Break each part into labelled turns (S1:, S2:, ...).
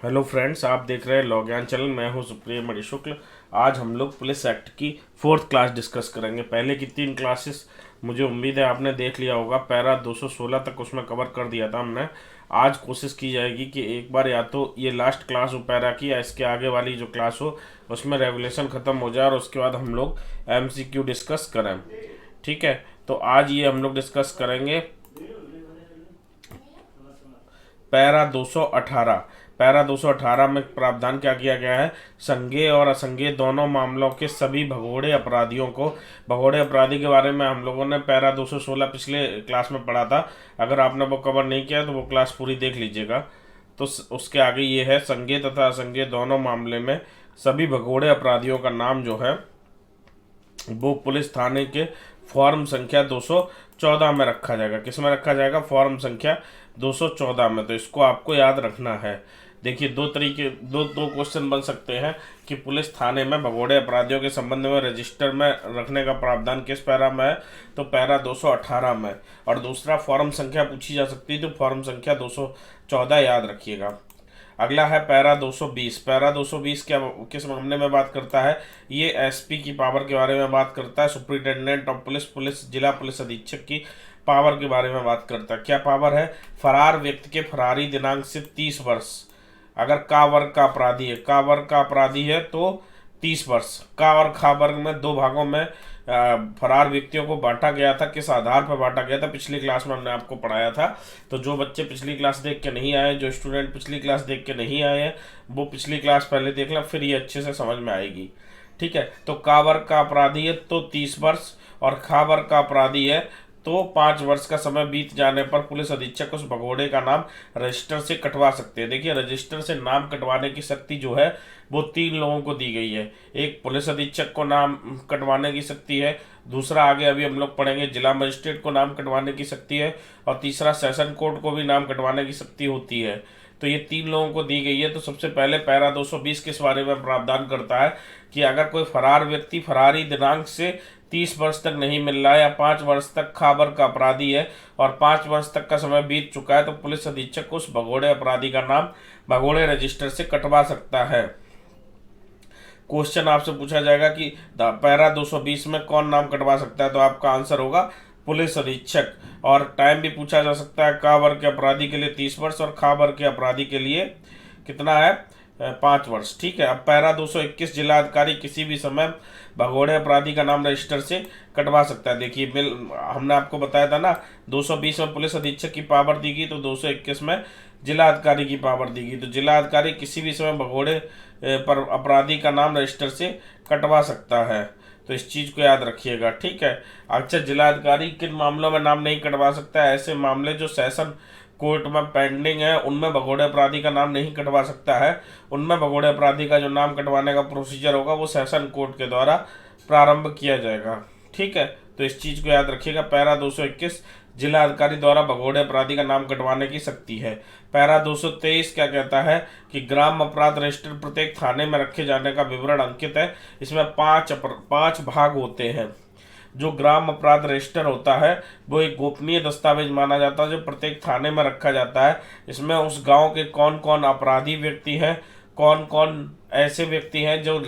S1: Hello friends, आप देख रहे हैं लॉग्यान चैनल। मैं हूं सुप्रिय मणि शुक्ल। आज हम लोग पुलिस एक्ट की 4th क्लास डिस्कस करेंगे। पहले की 3 क्लासेस मुझे उम्मीद है आपने देख लिया होगा। पैरा 216 तक उसमें कवर कर दिया था हमने। आज कोशिश की जाएगी कि एक बार या तो ये लास्ट क्लास हो पैरा की, या इसके आगे वाली जो क्लास हो उसमें रेगुलेशन ख़त्म हो जाए और उसके बाद हम लोग MCQ डिस्कस करें। ठीक है, तो आज ये हम लोग डिस्कस करेंगे पैरा 218। पैरा 218 में प्रावधान क्या किया गया है? संज्ञेय और असंज्ञेय दोनों मामलों के सभी भगोड़े अपराधियों को, भगोड़े अपराधी के बारे में हम लोगों ने पैरा 216 पिछले क्लास में पढ़ा था। अगर आपने वो कवर नहीं किया तो वो क्लास पूरी देख लीजिएगा। तो उसके आगे ये है, संज्ञेय तथा असंज्ञेय दोनों मामले में सभी भगोड़े अपराधियों का नाम जो है वो पुलिस थाने के फॉर्म संख्या 214 में रखा जाएगा। किस में रखा जाएगा? फॉर्म संख्या 214 में। तो इसको आपको याद रखना है। देखिए, दो क्वेश्चन बन सकते हैं कि पुलिस थाने में भगोड़े अपराधियों के संबंध में रजिस्टर में रखने का प्रावधान किस पैरा में है? तो पैरा 218 में। और दूसरा फॉर्म संख्या पूछी जा सकती है, तो फॉर्म संख्या 214 याद रखिएगा। अगला है पैरा 220। पैरा 220 क्या किस मामले में बात करता है? ये SP की पावर के बारे में बात करता है। सुप्रिटेंडेंट ऑफ पुलिस, पुलिस जिला पुलिस अधीक्षक की पावर के बारे में बात करता है। क्या पावर है? फरार व्यक्ति के फरारी दिनांक से 30 वर्ष, अगर का वर्ग का अपराधी है, का वर्ग का अपराधी है तो 30 वर्ष। का और खा वर्ग में 2 भागों में फरार व्यक्तियों को बांटा गया था। किस आधार पर बांटा गया था? पिछली क्लास में हमने आपको पढ़ाया था। तो जो बच्चे पिछली क्लास देख के नहीं आए, जो स्टूडेंट पिछली क्लास देख के नहीं आए हैं, वो पिछली क्लास पहले देख लें, फिर ये अच्छे से समझ में आएगी। ठीक है, तो का वर्ग का अपराधी है तो 30 वर्ष, और खा वर्ग का अपराधी है तो 5 वर्ष का समय बीत जाने पर पुलिस अधीक्षक उस भगोड़े का नाम रजिस्टर से कटवा सकते हैं। देखिए, रजिस्टर से नाम कटवाने की शक्ति जो है वो 3 लोगों को दी गई है। एक पुलिस अधीक्षक को नाम कटवाने की शक्ति है, दूसरा आगे अभी हम लोग पढ़ेंगे जिला मजिस्ट्रेट को नाम कटवाने की शक्ति है, और तीसरा सेशन कोर्ट को भी नाम कटवाने की शक्ति होती है। तो ये 3 लोगों को दी गई है। तो सबसे पहले पैरा 220 किस बारे में प्रावधान करता है कि अगर कोई फरार व्यक्ति फरारी दिनांक से 30 वर्ष तक नहीं मिल रहा है, या 5 वर्ष तक खाबर का अपराधी है और 5 वर्ष तक का समय बीत चुका है, तो पुलिस अधीक्षक उस भगोड़े अपराधी का नाम भगोड़े रजिस्टर से कटवा सकता है। क्वेश्चन आपसे पूछा जाएगा कि पैरा 220 में कौन नाम कटवा सकता है, तो आपका आंसर होगा पुलिस अधीक्षक। और टाइम भी पूछा जा सकता है, का वर्ग के अपराधी के लिए 30 वर्ष और खा वर्ग के अपराधी के लिए कितना है? 5 वर्ष। ठीक है, अब पैरा 221, जिला अधिकारी किसी भी समय भगोड़े अपराधी का नाम रजिस्टर से कटवा सकता है। देखिए, हमने आपको बताया था ना, 220 में पुलिस अधीक्षक की पावर दी गई, तो 221 में जिला अधिकारी की पावर दी गई। तो जिला अधिकारी किसी भी समय भगोड़े पर अपराधी का नाम रजिस्टर से कटवा सकता है। तो इस चीज़ को याद रखिएगा। ठीक है, अच्छा, जिला अधिकारी किन मामलों में नाम नहीं कटवा सकता है? ऐसे मामले जो सेशन कोर्ट में पेंडिंग है, उनमें भगोड़े अपराधी का नाम नहीं कटवा सकता है। उनमें भगोड़े अपराधी का जो नाम कटवाने का प्रोसीजर होगा वो सेशन कोर्ट के द्वारा प्रारंभ किया जाएगा। ठीक है, तो इस चीज़ को याद रखिएगा। पैरा 221, जिला अधिकारी द्वारा भगोड़े अपराधी का नाम कटवाने की शक्ति है। पैरा 223 क्या कहता है कि ग्राम अपराध रजिस्टर प्रत्येक थाने में रखे जाने का विवरण अंकित है। इसमें 5 भाग होते हैं। जो ग्राम अपराध रजिस्टर होता है वो एक गोपनीय दस्तावेज माना जाता है, जो प्रत्येक थाने में रखा जाता है। इसमें उस गांव के कौन कौन अपराधी व्यक्ति हैं, कौन कौन ऐसे व्यक्ति हैं जो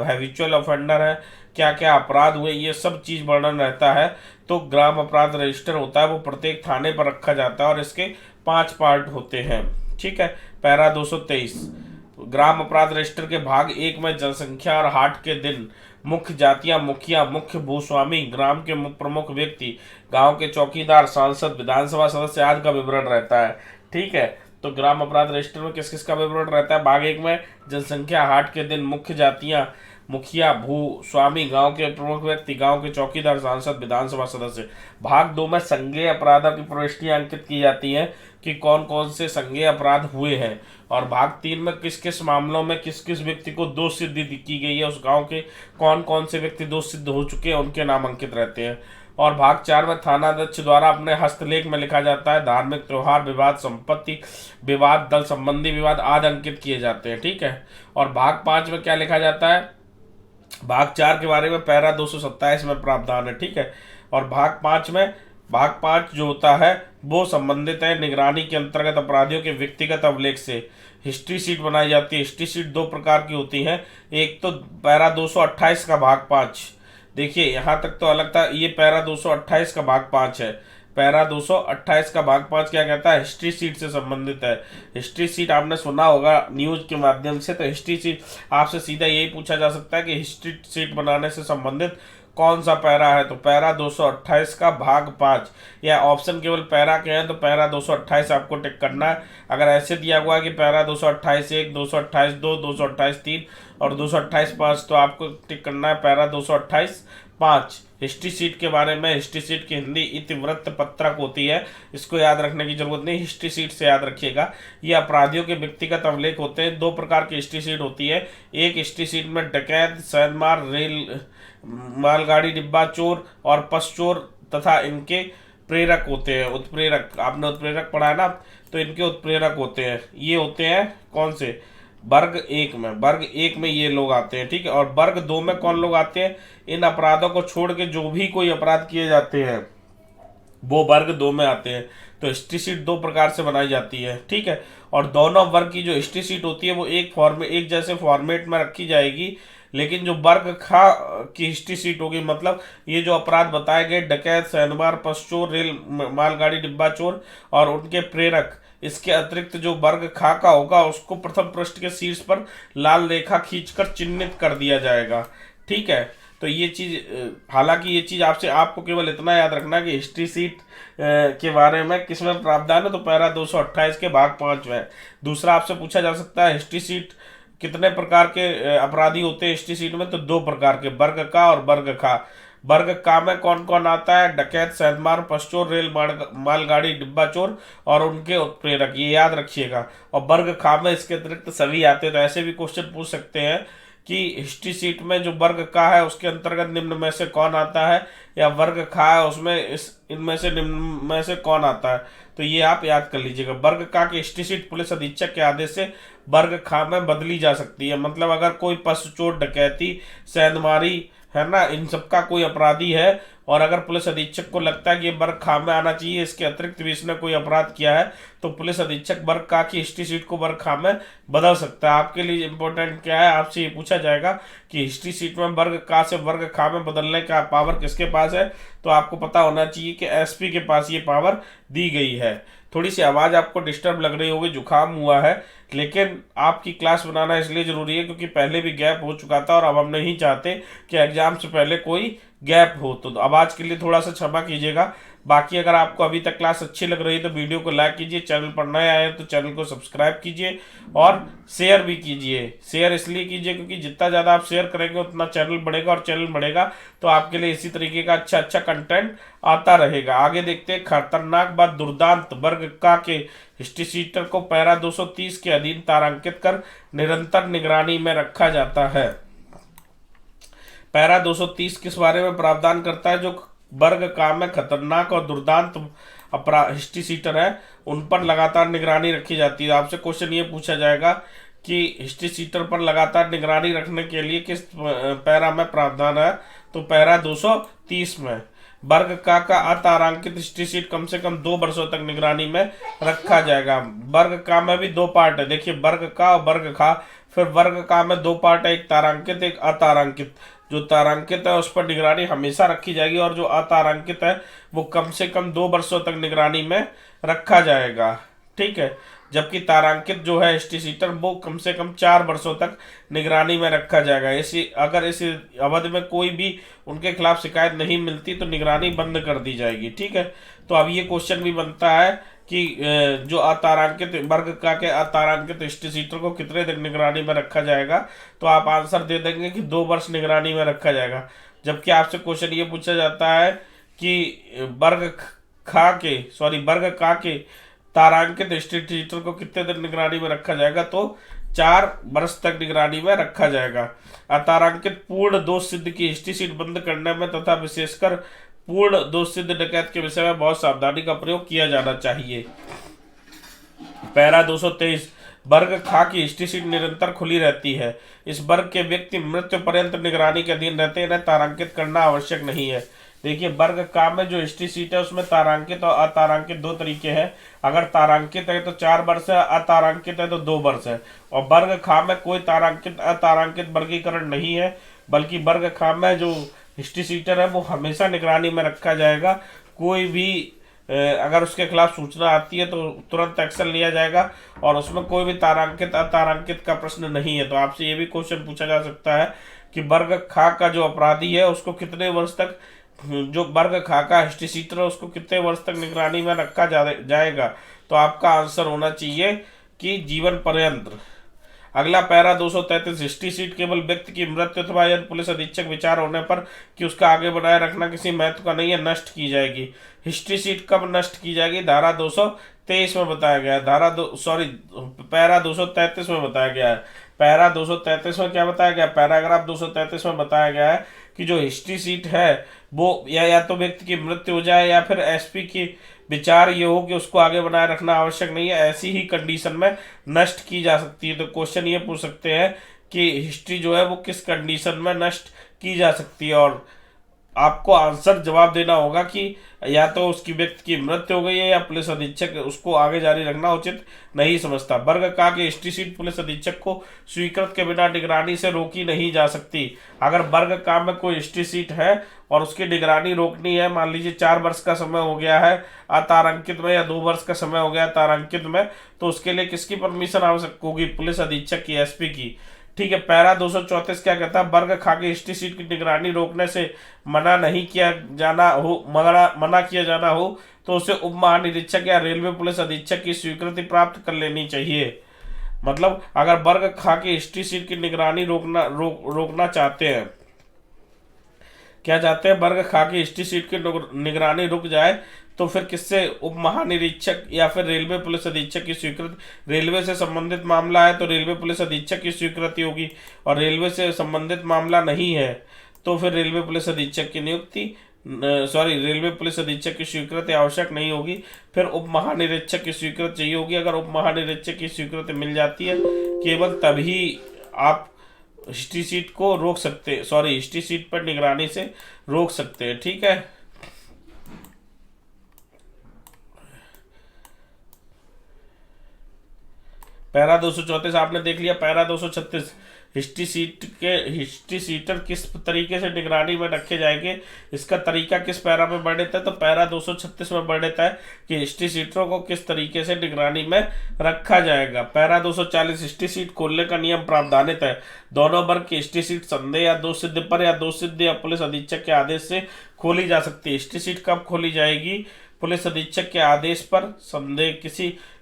S1: हैबिचुअल ऑफेंडर हैं, क्या क्या अपराध हुए, ये सब चीज़ वर्णन रहता है। तो ग्राम अपराध रजिस्टर होता है वो प्रत्येक थाने पर रखा जाता है, और इसके 5 पार्ट होते हैं। ठीक है, पैरा 223, ग्राम अपराध रजिस्टर के भाग 1 में जनसंख्या और हाट के दिन, मुख्य जातियां, मुखिया, मुख्य भूस्वामी, ग्राम के प्रमुख व्यक्ति, गांव के चौकीदार, सांसद, विधानसभा सदस्य आदि का विवरण रहता है। ठीक है, तो ग्राम अपराध रजिस्टर में किस किस का विवरण रहता है? भाग 1 में जनसंख्या, हाट के दिन, मुख्य जातियां, मुखिया, भूस्वामी, गांव के प्रमुख व्यक्ति, गांव के चौकीदार, सांसद, विधानसभा सदस्य। भाग 2 में संज्ञेय अपराधों की प्रविष्टियां अंकित की जाती हैं कि कौन कौन से संज्ञेय अपराध हुए हैं। और भाग 3 में किस किस मामलों में किस किस व्यक्ति को दोष सिद्धि की गई है, उस गांव के कौन कौन से व्यक्ति दोष सिद्ध हो चुके हैं उनके नाम अंकित रहते हैं। और भाग 4 में थानाध्यक्ष द्वारा अपने हस्तलेख में लिखा जाता है धार्मिक त्योहार विवाद, संपत्ति विवाद, दल संबंधी विवाद आदि अंकित किए जाते हैं। ठीक है, और भाग 5 में क्या लिखा जाता है? भाग 4 के बारे में पैरा 227 में प्रावधान है। ठीक है, और भाग 5 में भाग 5 जो होता है वो संबंधित है निगरानी के अंतर्गत अपराधियों के व्यक्तिगत अभिलेख से। हिस्ट्री शीट बनाई जाती है। हिस्ट्री शीट दो प्रकार की होती है, एक तो पैरा 228 का भाग 5, देखिए यहाँ तक तो अलग था, ये पैरा 228 का भाग 5 है। पैरा 228 का भाग 5 क्या कहता है, हिस्ट्री सीट से संबंधित है। हिस्ट्री सीट आपने सुना होगा न्यूज के माध्यम से, तो हिस्ट्री सीट आपसे सीधा यही पूछा जा सकता है कि हिस्ट्री सीट बनाने से संबंधित कौन सा पैरा है, तो पैरा 228 का भाग 5, या ऑप्शन केवल पैरा के हैं तो पैरा 228 आपको टिक करना है। अगर ऐसे दिया हुआ है कि पैरा 228 1, 228 2, 228 3 और 228 5, तो आपको टिक करना है पैरा 228 5। हिस्ट्री शीट के बारे में, हिस्ट्री शीट की हिंदी इतिवृत्त पत्रक होती है, इसको याद रखने की जरूरत नहीं, हिस्ट्री शीट से याद रखिएगा। ये अपराधियों के व्यक्तिगत अभिलेख होते हैं। दो प्रकार की हिस्ट्री शीट होती है, एक हिस्ट्री शीट में डकैत, सैंधमार, रेल मालगाड़ी डिब्बा चोर और पश चोर तथा इनके प्रेरक होते हैं। उत्प्रेरक, आपने उत्प्रेरक पढ़ा है ना, तो इनके उत्प्रेरक होते हैं। ये होते हैं कौन से, वर्ग 1 में, वर्ग 1 में ये लोग आते हैं, ठीक है। और वर्ग 2 में कौन लोग आते हैं, इन अपराधों को छोड़ के जो भी कोई अपराध किए जाते हैं वो वर्ग 2 में आते हैं। तो हिस्ट्री शीट दो प्रकार से बनाई जाती है, ठीक है। और दोनों वर्ग की जो हिस्ट्री शीट होती है वो एक जैसे फॉर्मेट में रखी जाएगी, लेकिन जो वर्ग खा की हिस्ट्री सीट होगी, मतलब ये जो अपराध बताए गए, डकैत, सैंधमार, पश चोर, रेल मालगाड़ी डिब्बा चोर और उनके प्रेरक, इसके अतिरिक्त जो वर्ग खा का होगा उसको प्रथम पृष्ठ के शीर्ष पर लाल रेखा खींचकर चिन्हित कर दिया जाएगा, ठीक है। तो ये चीज, हालांकि ये चीज आपको केवल इतना याद रखना है कि हिस्ट्री सीट के बारे में किसमें प्रावधान है, तो पैरा 228 के भाग 5 में। दूसरा आपसे पूछा जा सकता है हिस्ट्री सीट कितने प्रकार के अपराधी होते हैं हिस्ट्री सीट में, तो दो प्रकार के, वर्ग का और वर्ग खा। वर्ग का में कौन कौन आता है, डकैत, सैंधमार, पश चोर, रेल मालगाड़ी डिब्बा चोर और उनके उत्प्रेरक, ये याद रखिएगा। और वर्ग खा में इसके अतिरिक्त सभी आते हैं। तो ऐसे भी क्वेश्चन पूछ सकते हैं कि हिस्ट्री सीट में जो वर्ग का है उसके अंतर्गत निम्न में से कौन आता है, या वर्ग खा है उसमें इनमें से निम्न में से कौन आता है, तो ये आप याद कर लीजिएगा। वर्ग का की हिस्ट्री सीट पुलिस अधीक्षक के आदेश से वर्ग खा में बदली जा सकती है। मतलब अगर कोई पशु चोर, डकैती, सैंधमारी है ना, इन सबका कोई अपराधी है और अगर पुलिस अधीक्षक को लगता है कि ये वर्ग खा में आना चाहिए, इसके अतिरिक्त भी इसने कोई अपराध किया है, तो पुलिस अधीक्षक वर्ग का की हिस्ट्री सीट को वर्ग खा में बदल सकता है। आपके लिए इंपॉर्टेंट क्या है, आपसे ये पूछा जाएगा कि हिस्ट्री सीट में वर्ग का से वर्ग खा में बदलने का पावर किसके पास है, तो आपको पता होना चाहिए कि एसपी के पास ये पावर दी गई है। थोड़ी सी आवाज़ आपको डिस्टर्ब लग रही होगी, जुकाम हुआ है, लेकिन आपकी क्लास बनाना इसलिए ज़रूरी है क्योंकि पहले भी गैप हो चुका था और अब हम नहीं चाहते कि एग्जाम से पहले कोई गैप हो, तो आवाज़ के लिए थोड़ा सा क्षमा कीजिएगा। बाकी अगर आपको अभी तक क्लास अच्छी लग रही है तो वीडियो को लाइक कीजिए, चैनल पर नए आए तो चैनल को सब्सक्राइब कीजिए और शेयर भी कीजिए। शेयर इसलिए कीजिए क्योंकि जितना ज़्यादा आप शेयर करेंगे उतना चैनल बढ़ेगा, और चैनल बढ़ेगा तो आपके लिए इसी तरीके का अच्छा कंटेंट आता रहेगा। आगे देखते हैं, खतरनाक बात, दुर्दांत वर्ग का के हिस्ट्री सीटर को पैरा 230 के अधीन तारांकित कर निरंतर निगरानी में रखा जाता है। पैरा 230 किस बारे में प्रावधान करता है, जो वर्ग का में खतरनाक और दुर्दांत हिस्ट्री सीटर है उन पर लगातार निगरानी रखी जाती है। आपसे क्वेश्चन ये पूछा जाएगा कि हिस्ट्री सीटर पर लगातार निगरानी रखने के लिए किस पैरा में प्रावधान है, तो पैरा 230 में। वर्ग का अतारांकित हिस्ट्री सीट कम से कम 2 वर्षों तक निगरानी में रखा जाएगा। वर्ग का में भी दो पार्ट है, देखिए वर्ग का और वर्ग खा। फिर वर्ग का में दो पार्ट है, एक तारांकित एक अतारांकित। जो तारांकित है उस पर निगरानी हमेशा रखी जाएगी और जो अतारांकित है वो कम से कम 2 वर्षों तक निगरानी में रखा जाएगा, ठीक है। जबकि तारांकित जो है हिस्ट्री सीटर वो कम से कम 4 वर्षों तक निगरानी में रखा जाएगा। अगर इस अवधि में कोई भी उनके खिलाफ शिकायत नहीं मिलती तो निगरानी बंद कर दी जाएगी, ठीक है। तो अब ये क्वेश्चन भी बनता है कि जो अतारांकित वर्ग का के अतारांकित हिस्ट्री सीटर को कितने दिन निगरानी में रखा जाएगा, तो आप आंसर दे देंगे कि 2 वर्ष निगरानी में रखा जाएगा। जबकि आपसे क्वेश्चन ये पूछा जाता है कि वर्ग का के तारांकित हिस्ट्री सीटर को कितने दिन निगरानी में रखा जाएगा, तो 4 वर्ष तक निगरानी में रखा जाएगा। अतारांकित पूर्ण दोष सिद्ध की हिस्ट्री सीट बंद करने में तथा विशेषकर पूर्ण दोष सिद्ध डकैत के विषय में बहुत सावधानी का प्रयोग किया जाना चाहिए। पैरा 223 वर्ग खा की हिस्ट्री सीट निरंतर खुली रहती है। इस वर्ग के व्यक्ति मृत्यु पर्यंत निगरानी के अधीन रहते हैं, इन्हें तारांकित करना आवश्यक नहीं है। देखिए वर्ग क में जो हिस्ट्री शीट है उसमें तारांकित और अतारांकित दो तरीके हैं। अगर तारांकित है तो 4 वर्ष है, अतारांकित है तो 2 वर्ष है। और वर्ग ख में कोई तारांकित अतारांकित वर्गीकरण नहीं है, बल्कि वर्ग ख में जो हिस्ट्री शीटर है वो हमेशा निगरानी में रखा जाएगा। कोई भी अगर उसके खिलाफ सूचना आती है तो तुरंत एक्शन लिया जाएगा, और उसमें कोई भी तारांकित अतारांकित का प्रश्न नहीं है। तो आपसे ये भी क्वेश्चन पूछा जा सकता है कि वर्ग ख का जो अपराधी है उसको कितने वर्ष तक, जो वर्ग ख का हिस्ट्री शीटर है उसको कितने वर्ष तक निगरानी में रखा जाएगा। तो आपका आंसर होना चाहिए कि जीवन पर्यंत। अगला पैरा 233, हिस्ट्री शीट केवल व्यक्ति की मृत्यु अथवा यदि पुलिस अधीक्षक विचार होने पर कि उसका आगे बनाए रखना किसी महत्व का नहीं है, नष्ट की जाएगी। हिस्ट्री शीट कब नष्ट की जाएगी? धारा 223 में बताया गया है। पैरा 233 में बताया गया है। पैरा 233 में क्या बताया गया? पैराग्राफ 233 में बताया गया है कि जो हिस्ट्री शीट है वो या तो व्यक्ति की मृत्यु हो जाए या फिर एसपी की विचार ये हो कि उसको आगे बनाए रखना आवश्यक नहीं है, ऐसी ही कंडीशन में नष्ट की जा सकती है। तो क्वेश्चन ये पूछ सकते हैं कि हिस्ट्री जो है वो किस कंडीशन में नष्ट की जा सकती है, और आपको आंसर जवाब देना होगा कि या तो उसकी व्यक्ति की मृत्यु हो गई है या पुलिस अधीक्षक उसको आगे जारी रखना उचित नहीं समझता। वर्ग का कि हिस्ट्री शीट पुलिस अधीक्षक को स्वीकृत के बिना निगरानी से रोकी नहीं जा सकती। अगर वर्ग का में कोई हिस्ट्री शीट है और उसकी निगरानी रोकनी है, मान लीजिए 4 वर्ष का समय हो गया है अतारांकित में या 2 वर्ष का समय हो गया तारांकित में, तो उसके लिए किसकी परमिशन आवश्यक होगी? पुलिस अधीक्षक की, एसपी की। ठीक है। पैरा 234 क्या कहता है? वर्ग खा के हिस्ट्री शीट की निगरानी रोकने से मना किया जाना हो तो उसे उप महानिरीक्षक या रेलवे पुलिस अधीक्षक की स्वीकृति प्राप्त कर लेनी चाहिए। मतलब अगर वर्ग खा के हिस्ट्री शीट की निगरानी रोकना चाहते हैं, क्या चाहते हैं? वर्ग खा के हिस्ट्री शीट की निगरानी रुक जाए तो फिर किससे? उप महानिरीक्षक या फिर रेलवे पुलिस अधीक्षक की स्वीकृति। रेलवे से संबंधित मामला है तो रेलवे पुलिस अधीक्षक की स्वीकृति होगी, और रेलवे से संबंधित मामला नहीं है तो फिर रेलवे पुलिस अधीक्षक की रेलवे पुलिस अधीक्षक की स्वीकृति आवश्यक नहीं होगी, फिर उप महानिरीक्षक की स्वीकृति चाहिए होगी। अगर उप महानिरीक्षक की स्वीकृति मिल जाती है केवल तभी आप हिस्ट्री शीट को रोक सकते, हिस्ट्री शीट पर निगरानी से रोक सकते हैं। ठीक है। पैरा 234 आपने देख लिया। पैरा 236, हिस्ट्री शीटर किस तरीके से निगरानी में रखे जाएंगे, इसका तरीका किस पैरा में वर्णित है? तो पैरा 236 में वर्णित है कि हिस्ट्री शीटरों को किस तरीके से निगरानी में रखा जाएगा। पैरा 240, हिस्ट्री शीट खोलने का नियम प्रावधानित है। दोनों वर्ग की हिस्ट्री शीट संदेह या दोषसिद्धि पर या दोषसिद्धि या पुलिस अधीक्षक के आदेश से खोली जा सकती है। हिस्ट्री शीट कब खोली जाएगी? पुलिस अधीक्षक के आदेश पर संदेह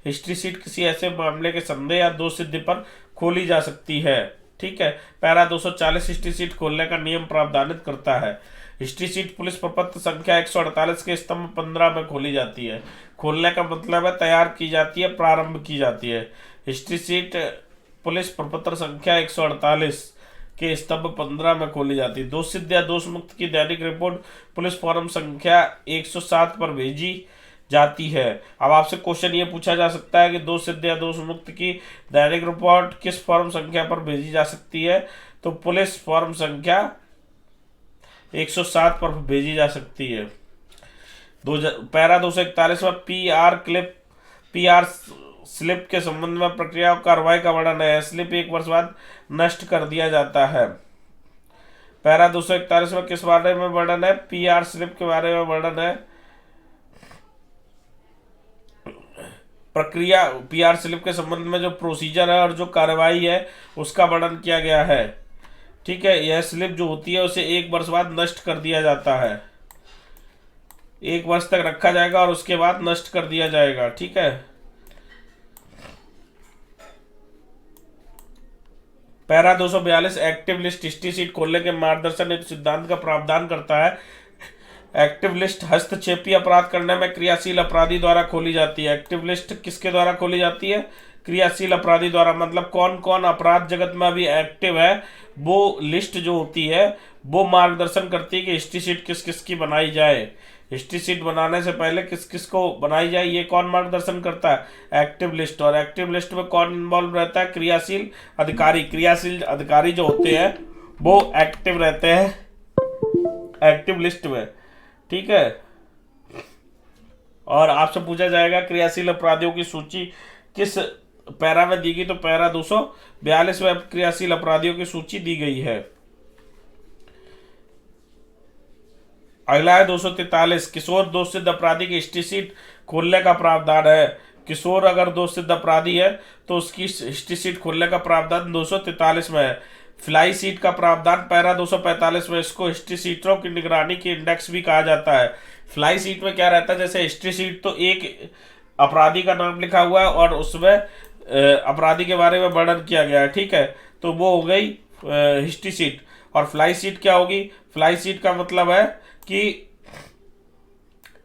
S1: हिस्ट्री शीट किसी ऐसे मामले के संदेह या दोषसिद्धि पर खोली जा सकती है। ठीक है। पैरा 240 हिस्ट्री शीट खोलने का नियम प्रावधानित करता है। हिस्ट्री शीट पुलिस प्रपत्र संख्या 148 के स्तंभ 15 में खोली जाती है। खोलने का मतलब है तैयार की जाती है, प्रारंभ की जाती है। हिस्ट्री शीट पुलिस प्रपत्र संख्या 148 के स्तंभ 15 में खोली जाती है। दोषसिद्ध या दोष मुक्त की दैनिक रिपोर्ट पुलिस फॉर्म संख्या 107 पर भेजी जाती है। अब आपसे क्वेश्चन ये पूछा जा सकता है कि दोषसिद्ध या दोष मुक्त की दैनिक रिपोर्ट किस फॉर्म संख्या पर भेजी जा सकती है? तो पुलिस फॉर्म संख्या 107 पर भेजी जा सकती है। पैरा 241 में पीआर स्लिप के संबंध में प्रक्रिया और कार्रवाई का वर्णन है। स्लिप 1 वर्ष बाद नष्ट कर दिया जाता है। पैरा 241 में किस बारे में वर्णन है? पीआर स्लिप के बारे में वर्णन है। प्रक्रिया पीआर स्लिप के संबंध में जो प्रोसीजर है और जो कार्रवाई है उसका वर्णन किया गया है। ठीक है। यह स्लिप जो होती है उसे 1 वर्ष बाद नष्ट कर दिया जाता है। 1 वर्ष तक रखा जाएगा और उसके बाद नष्ट कर दिया जाएगा। ठीक है। Para 242, active list history sheet खोलने के मार्गदर्शन हेतु सिद्धांत का प्रावधान करता है। एक्टिव लिस्ट हस्तक्षेपी अपराध करने में क्रियाशील अपराधी द्वारा खोली जाती है। एक्टिव लिस्ट किसके द्वारा खोली जाती है? क्रियाशील अपराधी द्वारा। मतलब कौन कौन अपराध जगत में अभी एक्टिव है, वो लिस्ट जो होती है वो मार्गदर्शन करती है कि हिस्ट्री शीट किस किस की बनाई जाए। हिस्ट्री शीट बनाने से पहले किस किस को बनाई जाए ये कौन मार्गदर्शन करता है? Active list. और एक्टिव लिस्ट में कौन इन्वॉल्व रहता है? क्रियाशील अधिकारी। क्रियाशील अधिकारी जो होते हैं वो एक्टिव रहते हैं एक्टिव लिस्ट में। ठीक है। और आपसे पूछा जाएगा क्रियाशील अपराधियों की सूची किस पैरा में दी गई, तो पैरा 242 में क्रियाशील अपराधियों की सूची दी गई है। अगला है 243, किशोर दोषसिद्ध अपराधी की हिस्ट्री शीट खोलने का प्रावधान है। किशोर अगर दोषसिद्ध अपराधी है तो उसकी हिस्ट्री शीट खोलने का प्रावधान 243 में है। फ्लाई सीट का प्रावधान पैरा 245 में। इसको हिस्ट्री सीटों की निगरानी की इंडेक्स भी कहा जाता है। फ्लाई सीट में क्या रहता है, जैसे हिस्ट्री सीट तो एक अपराधी का नाम लिखा हुआ है और उसमें अपराधी के बारे में वर्णन किया गया है, ठीक है, तो वो हो गई हिस्ट्री सीट। और फ्लाई सीट क्या होगी, फ्लाई सीट का मतलब है कि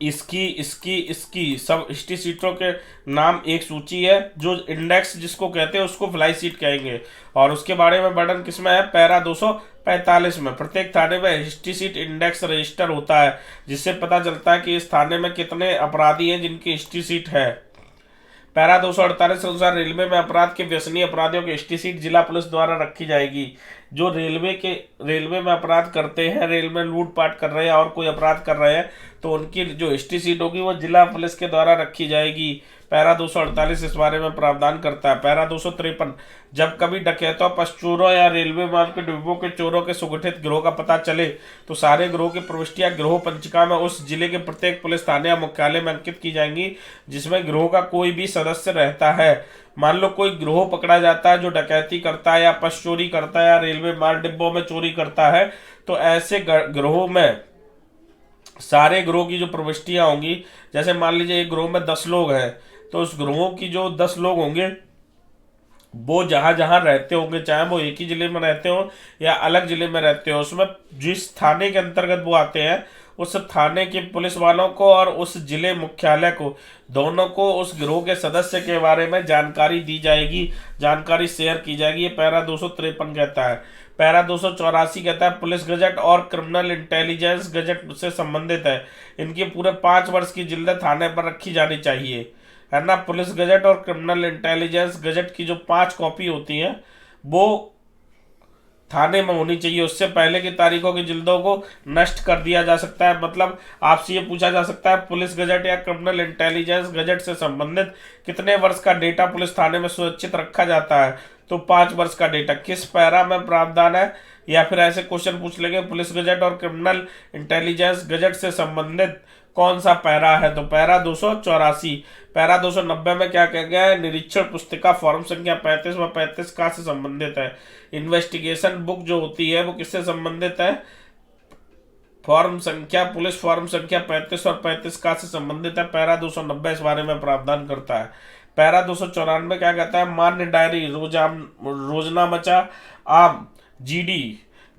S1: इसकी सब हिस्ट्री सीटों के नाम एक सूची है, जो इंडेक्स जिसको कहते हैं उसको फ्लाई सीट कहेंगे। और उसके बारे में वर्णन किसमें है, पैरा 245 में। प्रत्येक थाने में हिस्ट्री सीट इंडेक्स रजिस्टर होता है, जिससे पता चलता है कि इस थाने में कितने अपराधी हैं जिनकी हिस्ट्री सीट है। पैरा 248 के अनुसार रेलवे में अपराध के व्यसनीय अपराधियों की हिस्ट्री सीट जिला पुलिस द्वारा रखी जाएगी। जो रेलवे में अपराध करते हैं, रेल में लूटपाट कर रहे हैं और कोई अपराध कर रहे हैं, तो उनकी जो हिस्ट्री सीट होगी वो जिला पुलिस के द्वारा रखी जाएगी। पैरा 248 इस बारे में प्रावधान करता है। पैरा 253, जब कभी डकैतों, पशचोरों या रेलवे माल के डिब्बों के चोरों के सुगठित गिरोह का पता चले तो सारे गिरोह की प्रविष्टियां गिरोह पंचिका में उस जिले के प्रत्येक पुलिस थाने या मुख्यालय में अंकित की जाएंगी जिसमें गिरोह का कोई भी सदस्य रहता है। मान लो कोई गिरोह पकड़ा जाता है जो डकैती करता है या पश चोरी करता है या रेलवे माल डिब्बों में चोरी करता है, तो ऐसे गिरोह में सारे गिरोह की जो प्रविष्टियां होंगी, जैसे मान लीजिए एक गिरोह में 10 लोग हैं, तो उस गिरोह की जो 10 लोग होंगे वो जहां जहां रहते होंगे, चाहे वो एक ही जिले में रहते हो या अलग जिले में रहते हो, उसमें जिस थाने के अंतर्गत वो आते हैं उस थाने के पुलिस वालों को और उस जिले मुख्यालय को, दोनों को उस गिरोह के सदस्य के बारे में जानकारी दी जाएगी, जानकारी शेयर की जाएगी। ये पैरा 253 कहता है। पैरा 284 कहता है पुलिस गजट और क्रिमिनल इंटेलिजेंस गजट से संबंधित है। इनकी पूरे 5 वर्ष की जिल्दत थाने पर रखी जानी चाहिए, है ना। पुलिस गजट और क्रिमिनल इंटेलिजेंस गजट की जो 5 कॉपी होती हैं वो थाने में होनी चाहिए। उससे पहले की तारीखों की जिल्दों को नष्ट कर दिया जा सकता है। मतलब आपसे ये पूछा जा सकता है पुलिस गजट या क्रिमिनल इंटेलिजेंस गजट से संबंधित कितने वर्ष का डेटा पुलिस थाने में सुरक्षित रखा जाता है, तो 5 वर्ष का डेटा किस पैरा में प्रावधान है। या फिर ऐसे क्वेश्चन पूछ लेंगे पुलिस गजट और क्रिमिनल इंटेलिजेंस गजट से संबंधित कौन सा पैरा है, तो पैरा 284। पैरा 290 में क्या कह गया है, निरीक्षण पुस्तिका फॉर्म संख्या 35 व 35 का से संबंधित है। इन्वेस्टिगेशन बुक जो होती है वो किससे संबंधित है, फॉर्म संख्या पुलिस फॉर्म संख्या 35 और 35 का से संबंधित है। पैरा 290 इस बारे में प्रावधान करता है। पैरा 294 क्या कहता है, मान्य डायरी रोजनामचा आम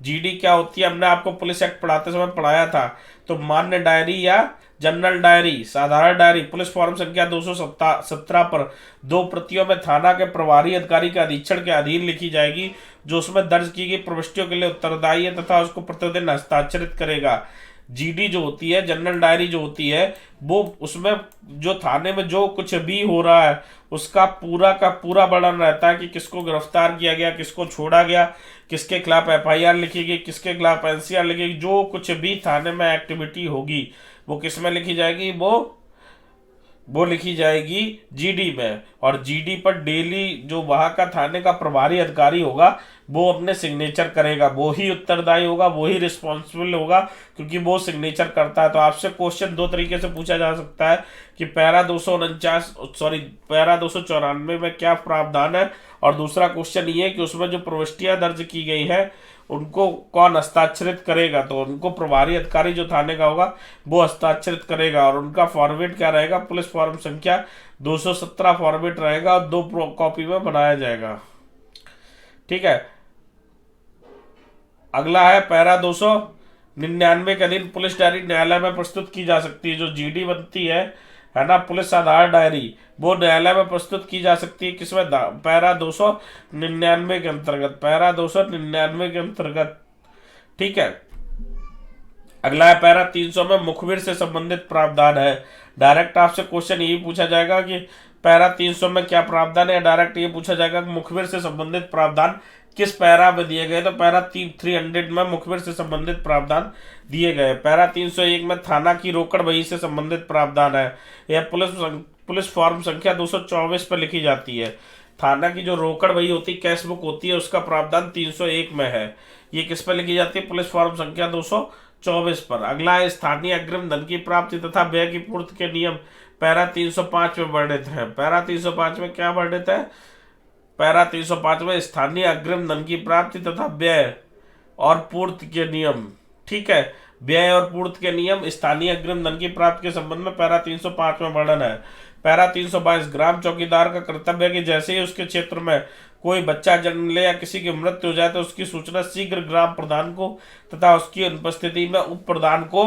S1: जीडी क्या होती है, हमने आपको पुलिस एक्ट पढ़ाते समय पढ़ाया था। तो मान्य डायरी या जनरल डायरी, साधारण डायरी पुलिस फॉर्म संख्या 217 पर 2 प्रतियों में थाना के प्रभारी अधिकारी के अधीक्षण के अधीन लिखी जाएगी, जो उसमें दर्ज की गई प्रविष्टियों के लिए उत्तरदायी है तथा उसको प्रतिदिन हस्ताक्षरित करेगा। जीडी जो होती है, जनरल डायरी जो होती है, वो उसमें जो थाने में जो कुछ भी हो रहा है उसका पूरा का पूरा वर्णन रहता है कि किसको गिरफ्तार किया गया, किसको छोड़ा गया, किसके खिलाफ एफआईआर लिखी गई, किसके खिलाफ एनसीआर लिखी गई। जो कुछ भी थाने में एक्टिविटी होगी वो किस में लिखी जाएगी, वो लिखी जाएगी जीडी में। और जीडी पर डेली जो वहां का थाने का प्रभारी अधिकारी होगा वो अपने सिग्नेचर करेगा, वो ही उत्तरदायी होगा, वो ही रिस्पॉन्सिबल होगा, क्योंकि वो सिग्नेचर करता है। तो आपसे क्वेश्चन 2 तरीके से पूछा जा सकता है कि पैरा 294 में क्या प्रावधान है, और दूसरा क्वेश्चन ये कि उसमें जो प्रविष्टियां दर्ज की गई है उनको कौन हस्ताक्षरित करेगा, तो उनको प्रभारी अधिकारी जो थाने का होगा वो हस्ताक्षरित करेगा। और उनका फॉर्मेट क्या रहेगा, पुलिस फॉर्म संख्या 217 फॉर्मेट रहेगा और 2 कॉपी में बनाया जाएगा, ठीक है। अगला है पैरा 299 के अधीन पुलिस डायरी न्यायालय में प्रस्तुत की जा सकती है। जो जीडी बनती है ना, पुलिस साधारण डायरी, वो न्यायालय में प्रस्तुत की जा सकती है किसमें, पैरा 299 के अंतर्गत, पैरा 299 के अंतर्गत, ठीक है। अगला है पैरा 300 में मुखबिर से संबंधित प्रावधान है। डायरेक्ट आपसे क्वेश्चन यही पूछा जाएगा कि पैरा 300 में क्या प्रावधान है, डायरेक्ट ये पूछा जाएगा कि मुखबिर से संबंधित प्रावधान किस पैरा में दिए गए, तो पैरा 300 में मुखबिर से संबंधित प्रावधान दिए गए। पैरा 301 में थाना की रोकड़ बही से संबंधित प्रावधान है। यह पुलिस फॉर्म संख्या 224 पर लिखी जाती है। थाना की जो रोकड़ बही होती है, कैश बुक होती है, उसका प्रावधान 301 में है। ये किस पर लिखी जाती है, पुलिस फॉर्म संख्या 224 पर। अगला है स्थानीय अग्रिम धन की प्राप्ति तथा व्यय की पूर्ति के नियम, पैरा 305 में वर्णित है। पैरा 305 में क्या वर्णित है, पैरा 305 में स्थानीय अग्रिम धन की प्राप्ति तथा व्यय और पूर्ति के नियम। ठीक है, व्यय और पूर्ति के नियम स्थानीय अग्रिम धन की प्राप्ति के संबंध में पैरा 305 में वर्णन है। पैरा 322 ग्राम चौकीदार का कर्तव्य है कि जैसे ही उसके क्षेत्र में कोई बच्चा जन्म ले या किसी की मृत्यु हो जाए तो उसकी सूचना शीघ्र ग्राम प्रधान को तथा उसकी अनुपस्थिति में उप प्रधान को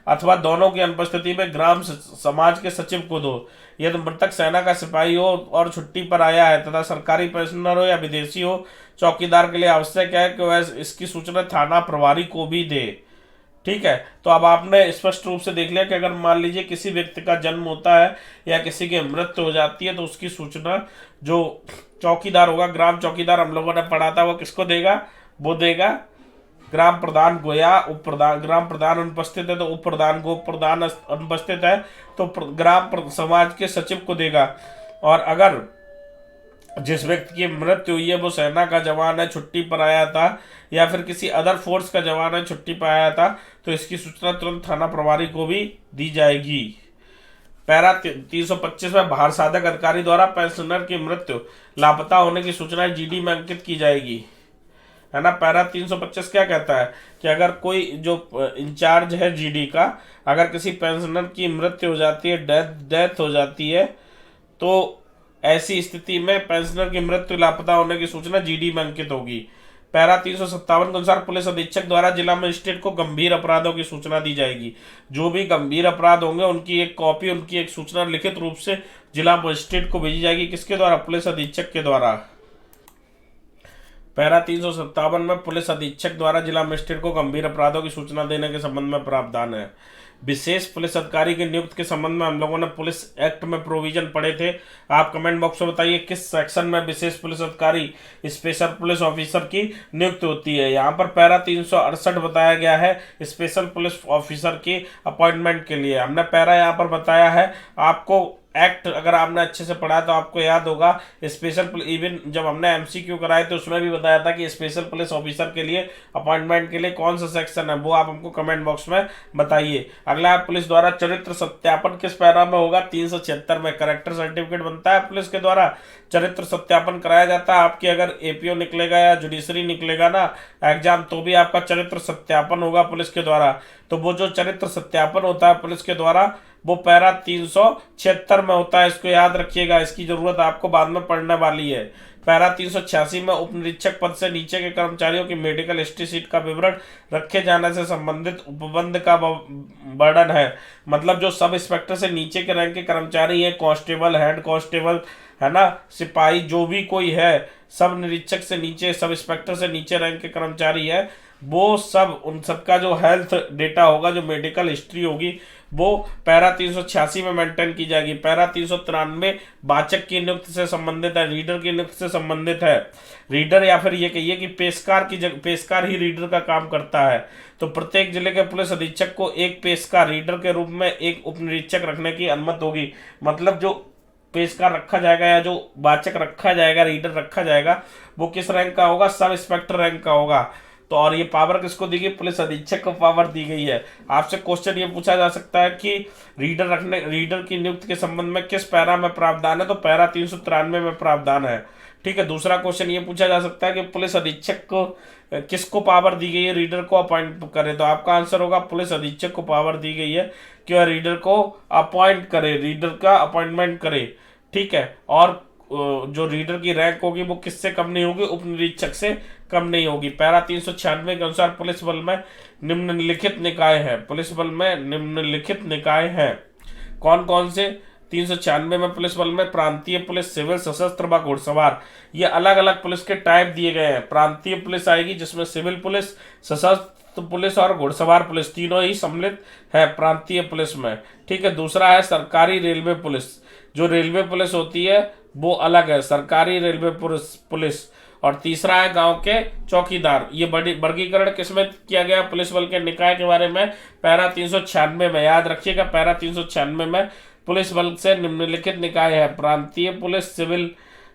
S1: अथवा दोनों की अनुपस्थिति में ग्राम समाज के सचिव को दो। यदि मृतक सेना का सिपाही हो और छुट्टी पर आया है तथा सरकारी पेंशनर हो या विदेशी हो, चौकीदार के लिए आवश्यक है कि वह इसकी सूचना थाना प्रभारी को भी दे। ठीक है, तो अब आपने स्पष्ट रूप से देख लिया कि अगर मान लीजिए किसी व्यक्ति का जन्म होता है या किसी की मृत्यु हो जाती है तो उसकी सूचना जो चौकीदार होगा, ग्राम चौकीदार हम लोगों ने पढ़ा था, वो किसको देगा, वो देगा ग्राम प्रधान को या उप प्रधान। ग्राम प्रधान अनुपस्थित है तो उप प्रधान को, उप प्रधान अनुपस्थित है तो ग्राम समाज के सचिव को देगा। और अगर जिस व्यक्ति की मृत्यु हुई है वो सेना का जवान है, छुट्टी पर आया था, या फिर किसी अदर फोर्स का जवान है, छुट्टी पर आया था, तो इसकी सूचना तुरंत थाना प्रभारी को भी दी जाएगी। पैरा 325 में बाहर साधक अधिकारी द्वारा पेंशनर की मृत्यु लापता होने की सूचना जीडी में अंकित की जाएगी, है ना। पैरा 325 क्या कहता है कि अगर कोई जो इंचार्ज है जीडी का, अगर किसी पेंशनर की मृत्यु हो जाती है, डेथ हो जाती है, तो ऐसी स्थिति में पेंशनर की मृत्यु लापता होने की सूचना जीडी में अंकित होगी। पैरा 357 के अनुसार पुलिस अधीक्षक द्वारा जिला मजिस्ट्रेट को गंभीर अपराधों की सूचना दी जाएगी। जो भी गंभीर अपराध होंगे उनकी एक कॉपी, उनकी एक सूचना लिखित रूप से जिला मजिस्ट्रेट को भेजी जाएगी। किसके द्वारा, पुलिस अधीक्षक के द्वारा। पैरा 357 में पुलिस अधीक्षक द्वारा जिला मजिस्ट्रेट को गंभीर अपराधों की सूचना देने के संबंध में प्रावधान है। विशेष पुलिस अधिकारी की नियुक्ति के संबंध में हम लोगों ने पुलिस एक्ट में प्रोविजन पढ़े थे। आप कमेंट बॉक्स में बताइए किस सेक्शन में विशेष पुलिस अधिकारी, स्पेशल पुलिस ऑफिसर की नियुक्ति होती है। यहाँ पर पैरा 368 बताया गया है स्पेशल पुलिस ऑफिसर की अपॉइंटमेंट के लिए। हमने पैरा यहाँ पर बताया है, आपको एक्ट अगर आपने अच्छे से पढ़ा तो आपको याद होगा। स्पेशल इवन जब हमने एमसीक्यू कराए तो उसमें भी बताया था कि स्पेशल पुलिस ऑफिसर के लिए अपॉइंटमेंट के लिए कौन सा सेक्शन है, वो आप हमको कमेंट बॉक्स में बताइए। अगला पुलिस द्वारा चरित्र सत्यापन किस पैरा में होगा, 376 में। करेक्टर सर्टिफिकेट बनता है पुलिस के द्वारा, चरित्र सत्यापन कराया जाता है। आपकी अगर एपीओ निकलेगा या जुडिशरी निकलेगा ना एग्जाम, तो भी आपका चरित्र सत्यापन होगा पुलिस के द्वारा। तो वो जो चरित्र सत्यापन होता है पुलिस के द्वारा वो पैरा 376 में होता है। इसको याद रखिएगा, इसकी जरूरत आपको बाद में पढ़ने वाली है। पैरा 386 में उप निरीक्षक पद से नीचे के कर्मचारियों की मेडिकल हिस्ट्री शीट का विवरण रखे जाने से संबंधित उपबंध का वर्णन है। मतलब जो सब इंस्पेक्टर से नीचे के रैंक के कर्मचारी है, कांस्टेबल, हेड कांस्टेबल, है ना, सिपाही, जो भी कोई है, सब निरीक्षक से नीचे, सब इंस्पेक्टर से नीचे रैंक के कर्मचारी है, वो सब, उन सबका जो हेल्थ डेटा होगा, जो मेडिकल हिस्ट्री होगी, वो पैरा 386 में मेंटेन की जाएगी। पैरा 393 वाचक की नियुक्ति से संबंधित है, रीडर की नियुक्ति से संबंधित है। रीडर या फिर ये कहिए कि पेशकार की जगह, पेशकार ही रीडर का काम करता है। तो प्रत्येक जिले के पुलिस अधीक्षक को एक पेशकार रीडर के रूप में एक उप निरीक्षक रखने की अनुमति होगी। मतलब जो पेशकार रखा जाएगा या जो वाचक रखा जाएगा, रीडर रखा जाएगा, वो किस रैंक का होगा, सब इंस्पेक्टर रैंक का होगा। तो और ये पावर किसको दी गई, पुलिस अधीक्षक को पावर दी गई है। आपसे क्वेश्चन ये पूछा जा सकता है कि रीडर की नियुक्ति के संबंध में किस पैरा में प्रावधान है, तो पैरा 393 में प्रावधान है। ठीक है, दूसरा क्वेश्चन ये पूछा जा सकता है कि पुलिस अधीक्षक को किसको पावर दी गई है रीडर को अपॉइंट करे, तो आपका आंसर होगा पुलिस अधीक्षक को पावर दी गई है कि वह रीडर को अपॉइंट करे, रीडर का अपॉइंटमेंट करे। ठीक है, और जो रीडर की रैंक होगी वो किससे कम नहीं होगी, उप निरीक्षक से कम नहीं होगी। पैरा 396 के अनुसार पुलिस बल में निम्नलिखित निकाय है। पुलिस बल में निम्नलिखित निकाय हैं, कौन कौन से। 396 में पुलिस बल में प्रांतीय पुलिस, सिविल, सशस्त्र व घुड़सवार, ये अलग अलग पुलिस के टाइप दिए गए हैं। प्रांतीय पुलिस आएगी जिसमें सिविल पुलिस, सशस्त्र पुलिस और घुड़सवार पुलिस तीनों ही सम्मिलित है प्रांतीय पुलिस में। ठीक है, दूसरा है सरकारी रेलवे पुलिस। जो रेलवे पुलिस होती है वो अलग है, सरकारी रेलवे पुलिस। और तीसरा है गांव के चौकीदार। ये बड़ी वर्गीकरण किसमें किया गया पुलिस बल के निकाय के बारे में? पैरा 396 में। याद रखिएगा, पैरा 396 में पुलिस बल से निम्नलिखित निकाय है: प्रांतीय पुलिस, सिविल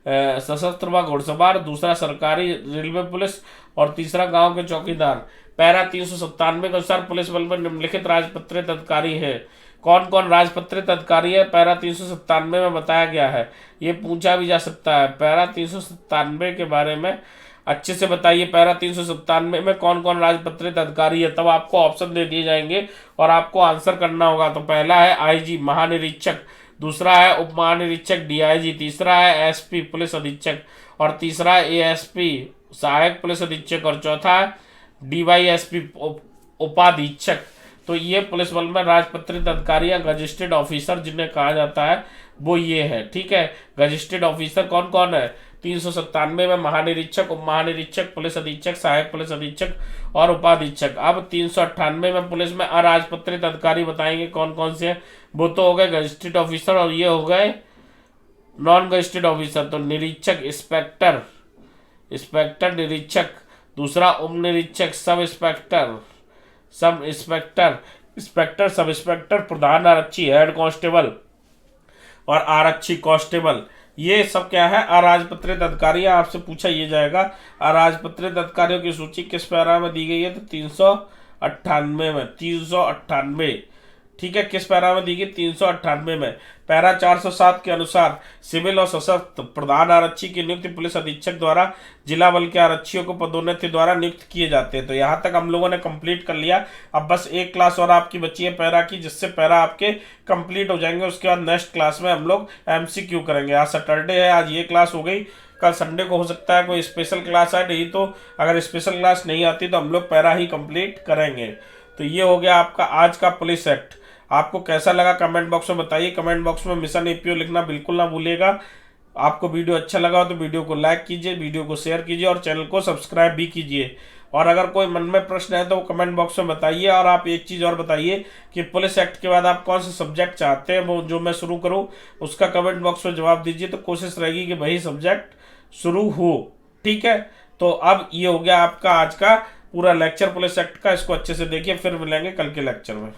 S1: सशस्त्र व घुड़सवार, दूसरा सरकारी रेलवे पुलिस और तीसरा गांव के चौकीदार। पैरा 397 के अनुसार पुलिस बल में निम्नलिखित राजपत्रित अधिकारी है। कौन कौन राजपत्रित अधिकारी है? पैरा 397 में बताया गया है। ये पूछा भी जा सकता है। पैरा 397 के बारे में अच्छे से बताइए, पैरा 397 में कौन कौन राजपत्रित अधिकारी है। तब आपको ऑप्शन दे दिए जाएंगे और आपको आंसर करना होगा। तो पहला है आईजी महानिरीक्षक, दूसरा है उप महानिरीक्षक डीआईजी, तीसरा है एसपी पुलिस अधीक्षक और तीसरा है एएसपी सहायक पुलिस अधीक्षक और चौथा है डीवाईएसपी उपाधीक्षक। तो ये पुलिस बल में राजपत्रित अधिकारी या गजेस्टेड ऑफिसर जिन्हें कहा जाता है वो ये है। ठीक है, गजेस्टेड ऑफिसर कौन कौन है? 397 में महानिरीक्षक, उप महानिरीक्षक, पुलिस अधीक्षक, सहायक पुलिस अधीक्षक और उपाधीक्षक। अब 398 में पुलिस में अराजपत्रित अधिकारी बताएंगे कौन कौन से हैं। वो तो हो गए गजेस्टेड ऑफिसर और ये हो गए नॉन गजेस्टेड ऑफिसर। तो निरीक्षक, इंस्पेक्टर, निरीक्षक, दूसरा उप निरीक्षक, sub inspector, inspector, sub inspector, प्रधान आरक्षी, हेड कांस्टेबल और आरक्षी कांस्टेबल। ये सब क्या है? अराजपत्रित अधिकारी। आपसे पूछा ये जाएगा अराजपत्रित अधिकारियों की सूची किस पैरा में दी गई है? तो 398 में। 398, ठीक है, किस पैरा में दी गई? 398 में। पैरा 407 के अनुसार सिविल और सशस्त्र प्रधान आरक्षी की नियुक्ति पुलिस अधीक्षक द्वारा जिला बल के आरक्षियों को पदोन्नति द्वारा नियुक्त किए जाते हैं। तो यहाँ तक हम लोगों ने कंप्लीट कर लिया। अब बस एक क्लास और आपकी बची है पैरा की, जिससे पैरा आपके कंप्लीट हो जाएंगे। उसके बाद नेक्स्ट क्लास में हम लोग एमसीक्यू करेंगे। आज सैटरडे है, आज ये क्लास हो गई। कल संडे को हो सकता है कोई स्पेशल क्लास आए, नहीं तो अगर स्पेशल क्लास नहीं आती तो हम लोग पैरा ही कंप्लीट करेंगे। तो ये हो गया आपका आज का पुलिस एक्ट। आपको कैसा लगा कमेंट बॉक्स में बताइए। कमेंट बॉक्स में मिशन एपीओ लिखना बिल्कुल ना भूलिएगा। आपको वीडियो अच्छा लगा हो तो वीडियो को लाइक कीजिए, वीडियो को शेयर कीजिए और चैनल को सब्सक्राइब भी कीजिए। और अगर कोई मन में प्रश्न है तो कमेंट बॉक्स में बताइए। और आप एक चीज़ और बताइए कि पुलिस एक्ट के बाद आप कौन सा सब्जेक्ट चाहते हैं वो जो मैं शुरू करूँ, उसका कमेंट बॉक्स में जवाब दीजिए। तो कोशिश रहेगी कि वही सब्जेक्ट शुरू हो। ठीक है, तो अब ये हो गया आपका आज का पूरा लेक्चर पुलिस एक्ट का। इसको अच्छे से देखिए, फिर मिलेंगे कल के लेक्चर में।